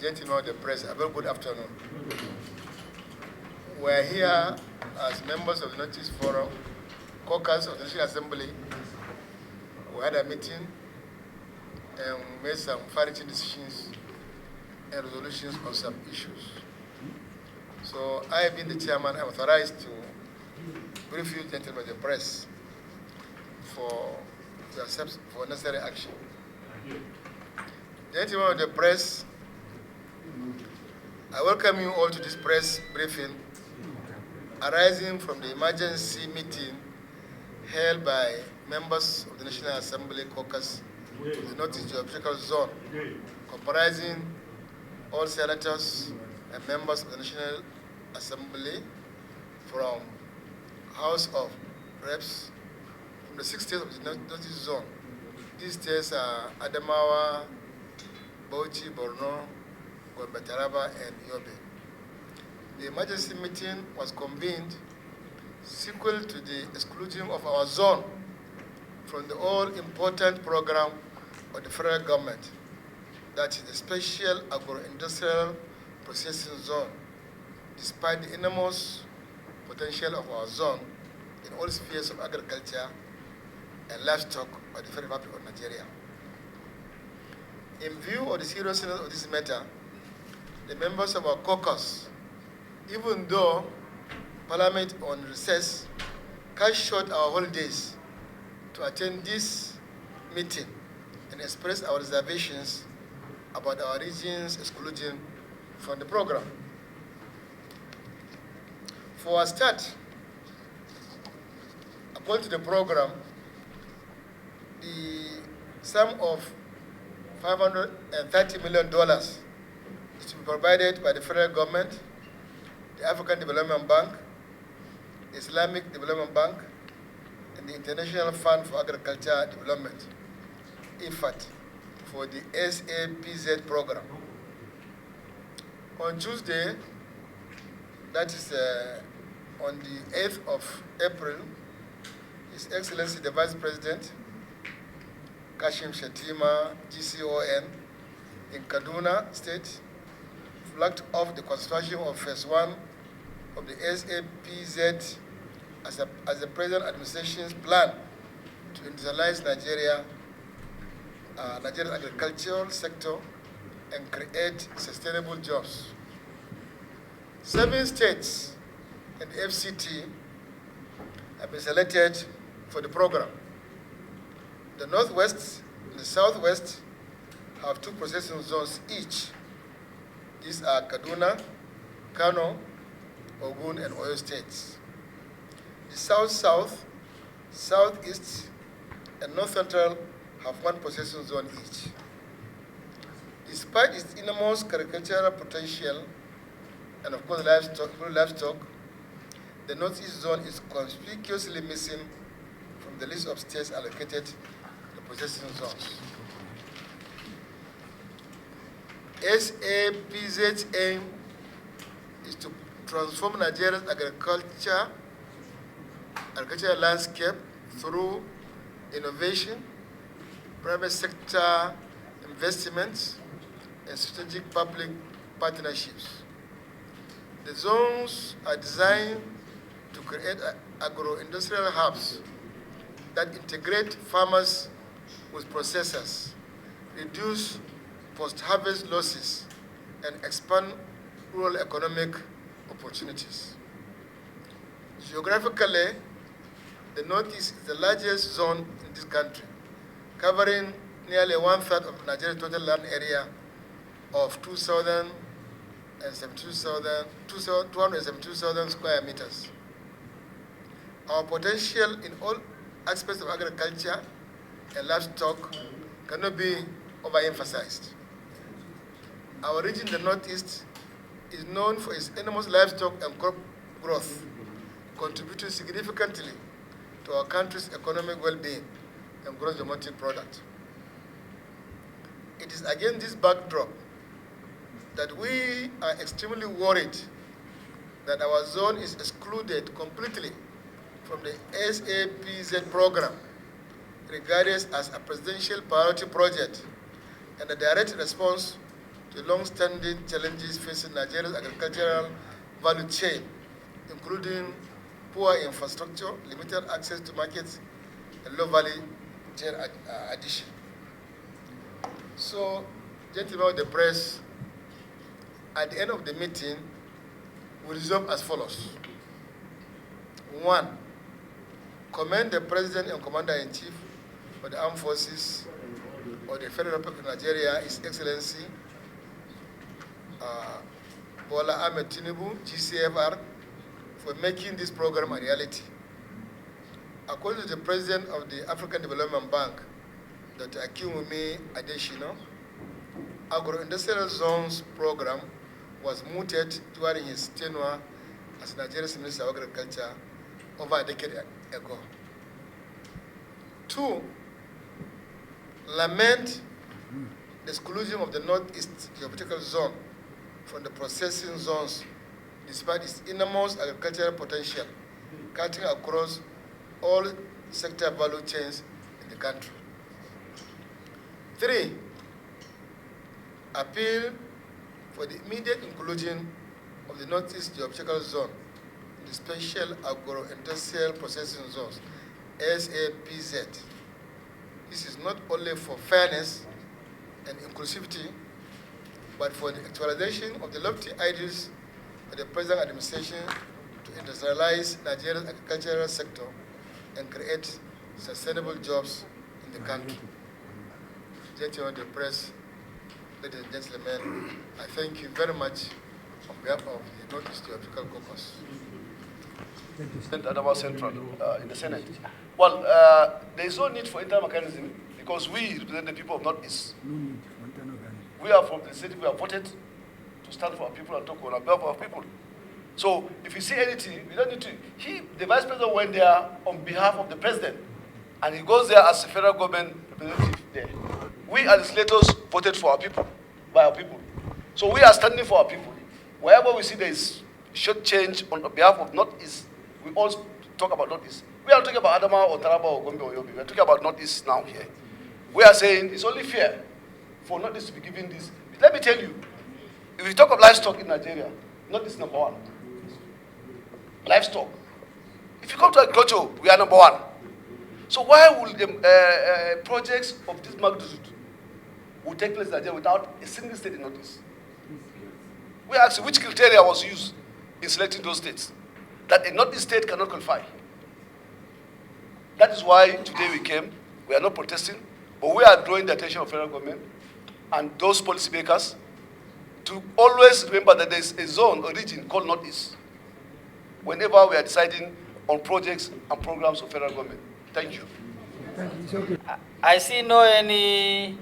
gentlemen of the press, a very good afternoon. We are here as members of the Northeast Forum, Caucus of the National Assembly. We had a meeting and made some far-reaching decisions and resolutions on some issues. So I, being the chairman, am authorized to brief you, gentlemen of the press, for necessary action. Gentlemen of the press, I welcome you all to this press briefing arising from the emergency meeting held by members of the National Assembly Caucus of the Northeast Geographical Zone, comprising all senators and members of the National Assembly from House of Reps from the 6 states of the Northeast Zone. These states are Adamawa, Bauchi, Borno, Gombe, Taraba, and Yobe. The emergency meeting was convened sequel to the exclusion of our zone from the all-important program of the federal government, that is the Special Agro-Industrial Processing Zone, despite the enormous potential of our zone in all spheres of agriculture and livestock of the Federal Republic of Nigeria. In view of the seriousness of this matter, the members of our caucus, even though Parliament on recess, cut short our holidays to attend this meeting and express our reservations about our region's exclusion from the program. For a start, according to the program, the sum of $530 million is to be provided by the federal government, the African Development Bank, the Islamic Development Bank, and the International Fund for Agriculture Development, IFAD, for the SAPZ program. On Tuesday, that is on the 8th of April, His Excellency the Vice President, Kashim Shettima, GCON, in Kaduna State, flagged off the construction of Phase 1 of the SAPZ as the present administration's plan to industrialize Nigeria's agricultural sector and create sustainable jobs. 7 states and the FCT have been selected for the program. The Northwest and the Southwest have 2 processing zones each. These are Kaduna, Kano, Ogun, and Oyo states. The South-South, Southeast, and North Central have 1 processing zone each. Despite its enormous agricultural potential and of course livestock, the Northeast Zone is conspicuously missing from the list of states allocated to the processing zones. SAPZ's aim is to transform Nigeria's agricultural landscape through innovation, private sector investments, and strategic public partnerships. The zones are designed to create agro-industrial hubs that integrate farmers with processors, reduce post-harvest losses, and expand rural economic opportunities. Geographically, the Northeast is the largest zone in this country, covering nearly 1/3 of Nigeria's total land area of 272,000 square meters. Our potential in all aspects of agriculture and livestock cannot be overemphasized. Our region, the Northeast, is known for its enormous livestock and crop growth, contributing significantly to our country's economic well-being and gross domestic product. It is against this backdrop that we are extremely worried that our zone is excluded completely from the SAPZ program, regarded as a presidential priority project and a direct response to long-standing challenges facing Nigeria's agricultural value chain, including poor infrastructure, limited access to markets, and low value chain addition. So, gentlemen of the press, at the end of the meeting, we resolve as follows. 1, commend the President and Commander-in-Chief of the Armed Forces of the Federal Republic of Nigeria, His Excellency Bola Ahmed Tinubu, GCFR, for making this program a reality. According to the President of the African Development Bank, Dr. Akinwumi Adesina, Agro-Industrial Zones program was mooted during his tenure as Nigeria's Minister of Agriculture over a decade ago. 2, lament the exclusion of the Northeast geopolitical zone from the processing zones despite its enormous agricultural potential, cutting across all sector value chains in the country. 3, appeal for the immediate inclusion of the Northeast geopolitical zone in the special agro-industrial processing zones, SAPZ. This is not only for fairness and inclusivity, but for the actualization of the lofty ideals of the present administration to industrialize Nigeria's agricultural sector and create sustainable jobs in the country. Gentlemen of the press, ladies and gentlemen, I thank you very much on behalf of the Northeast Geographical Caucus. Adamawa Central in the Senate. Well, there is no need for internal mechanism because we represent the people of Northeast. We are from the city, we are voted to stand for our people and talk on behalf of our people. So if you see anything, we don't need to. The Vice President went there on behalf of the President, and he goes there as a federal government representative there. We legislators voted for our people, by our people. So we are standing for our people. Wherever we see there is short change on behalf of Northeast, we all talk about Northeast. We are talking about Adamawa or Taraba or Gombe or Yobe. We are talking about Northeast now here. We are saying it's only fair for Northeast to be given this. Let me tell you, if we talk of livestock in Nigeria, Northeast is number 1. Livestock. If you come to agriculture, we are number 1. So why will the projects of this magnitude will take place in Nigeria without a single state in Northeast? We asked which criteria was used in selecting those states, that a Northeast state cannot qualify. That is why today we came. We are not protesting, but we are drawing the attention of federal government and those policymakers to always remember that there is a zone, a region called Northeast, whenever we are deciding on projects and programs of federal government. Thank you. I see no any,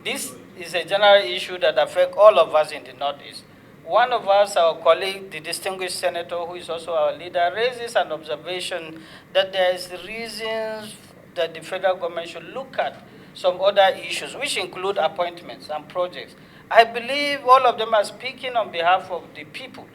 this is a general issue that affects all of us in the Northeast. One of us, our colleague, the distinguished senator, who is also our leader, raises an observation that there is reasons that the federal government should look at some other issues, which include appointments and projects. I believe all of them are speaking on behalf of the people,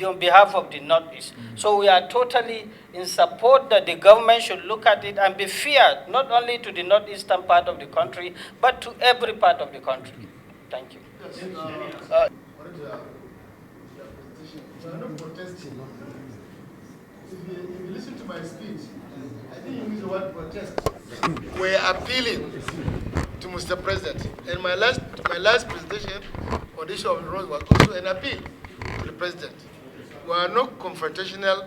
on behalf of the Northeast. So we are totally in support that the government should look at it and be fair, not only to the northeastern part of the country, but to every part of the country. Thank you. We are not protesting. If you listen to my speech, I think you use the word protest. We are appealing to Mr. President. And my last presentation on the issue of the road was also an appeal to the President. We are not confrontational.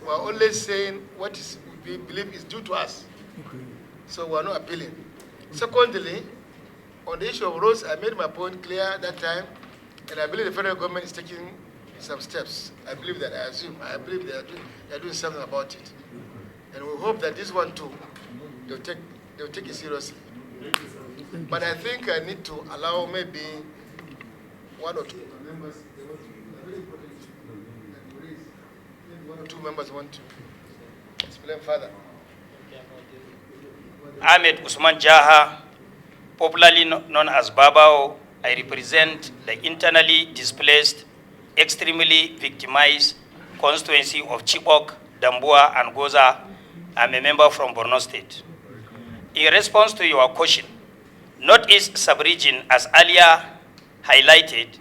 We are only saying what we believe is due to us. So we are not appealing. Secondly, on the issue of roads, I made my point clear that time, and I believe the federal government is taking some steps. I believe that, I believe they are doing something about it. And we hope that this one too, they'll take it seriously. But I think I need to allow maybe 1 or 2 members, one or two members want to explain further. Ahmed Usman Jaha, popularly known as Babao. I represent the internally displaced, extremely victimized constituency of Chibok, Dambua, and Goza. I'm a member from Borno State. In response to your question, Northeast sub-region, as earlier highlighted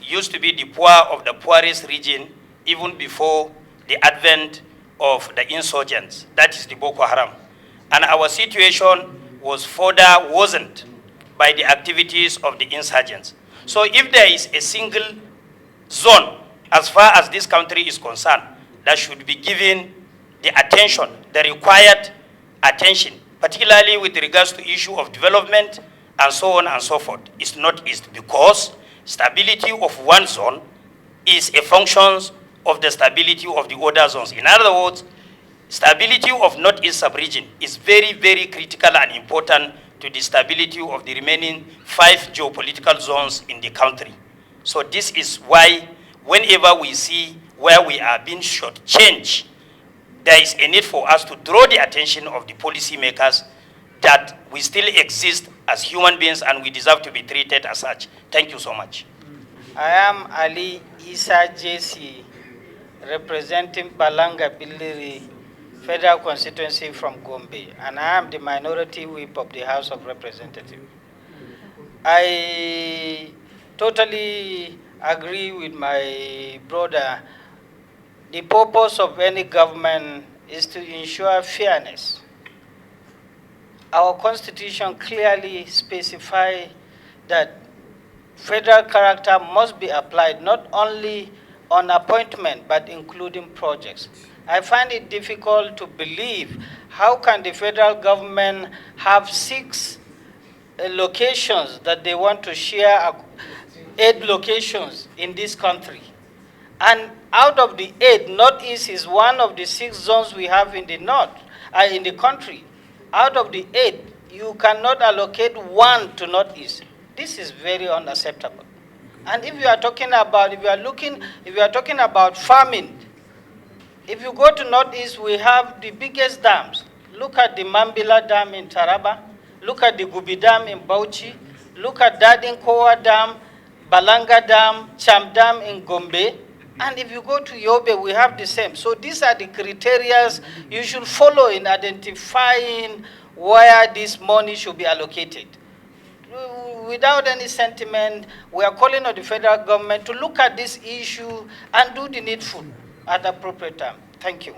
used to be the poor of the poorest region even before the advent of the insurgents, that is the Boko Haram. And our situation was further worsened by the activities of the insurgents. So if there is a single zone, as far as this country is concerned, that should be given the attention, the required attention, particularly with regards to issue of development and so on and so forth, is Northeast, because stability of one zone is a function of the stability of the other zones. In other words, stability of Northeast sub-region is very, very critical and important to the stability of the remaining 5 geopolitical zones in the country. So this is why whenever we see where we are being shortchanged, there is a need for us to draw the attention of the policymakers that we still exist as human beings and we deserve to be treated as such. Thank you so much. I am Ali Isa JC, representing Balanga Billiri Federal Constituency from Gombe, and I am the minority whip of the House of Representatives. I totally agree with my brother. The purpose of any government is to ensure fairness. Our Constitution clearly specifies that federal character must be applied not only on appointment but including projects. I find it difficult to believe how can the federal government have 6 locations that they want to share, 8 locations in this country. And out of the 8, Northeast is one of the 6 zones we have in the north, in the country. Out of the 8, you cannot allocate 1 to Northeast. This is very unacceptable. And if you are talking about, if you are talking about farming, if you go to Northeast, we have the biggest dams. Look at the Mambila Dam in Taraba. Look at the Gubi Dam in Bauchi. Look at Dadinkowa Dam, Balanga Dam, Cham Dam in Gombe. And if you go to Yobe, we have the same. So these are the criteria you should follow in identifying where this money should be allocated. Without any sentiment, we are calling on the federal government to look at this issue and do the needful at the appropriate time. Thank you.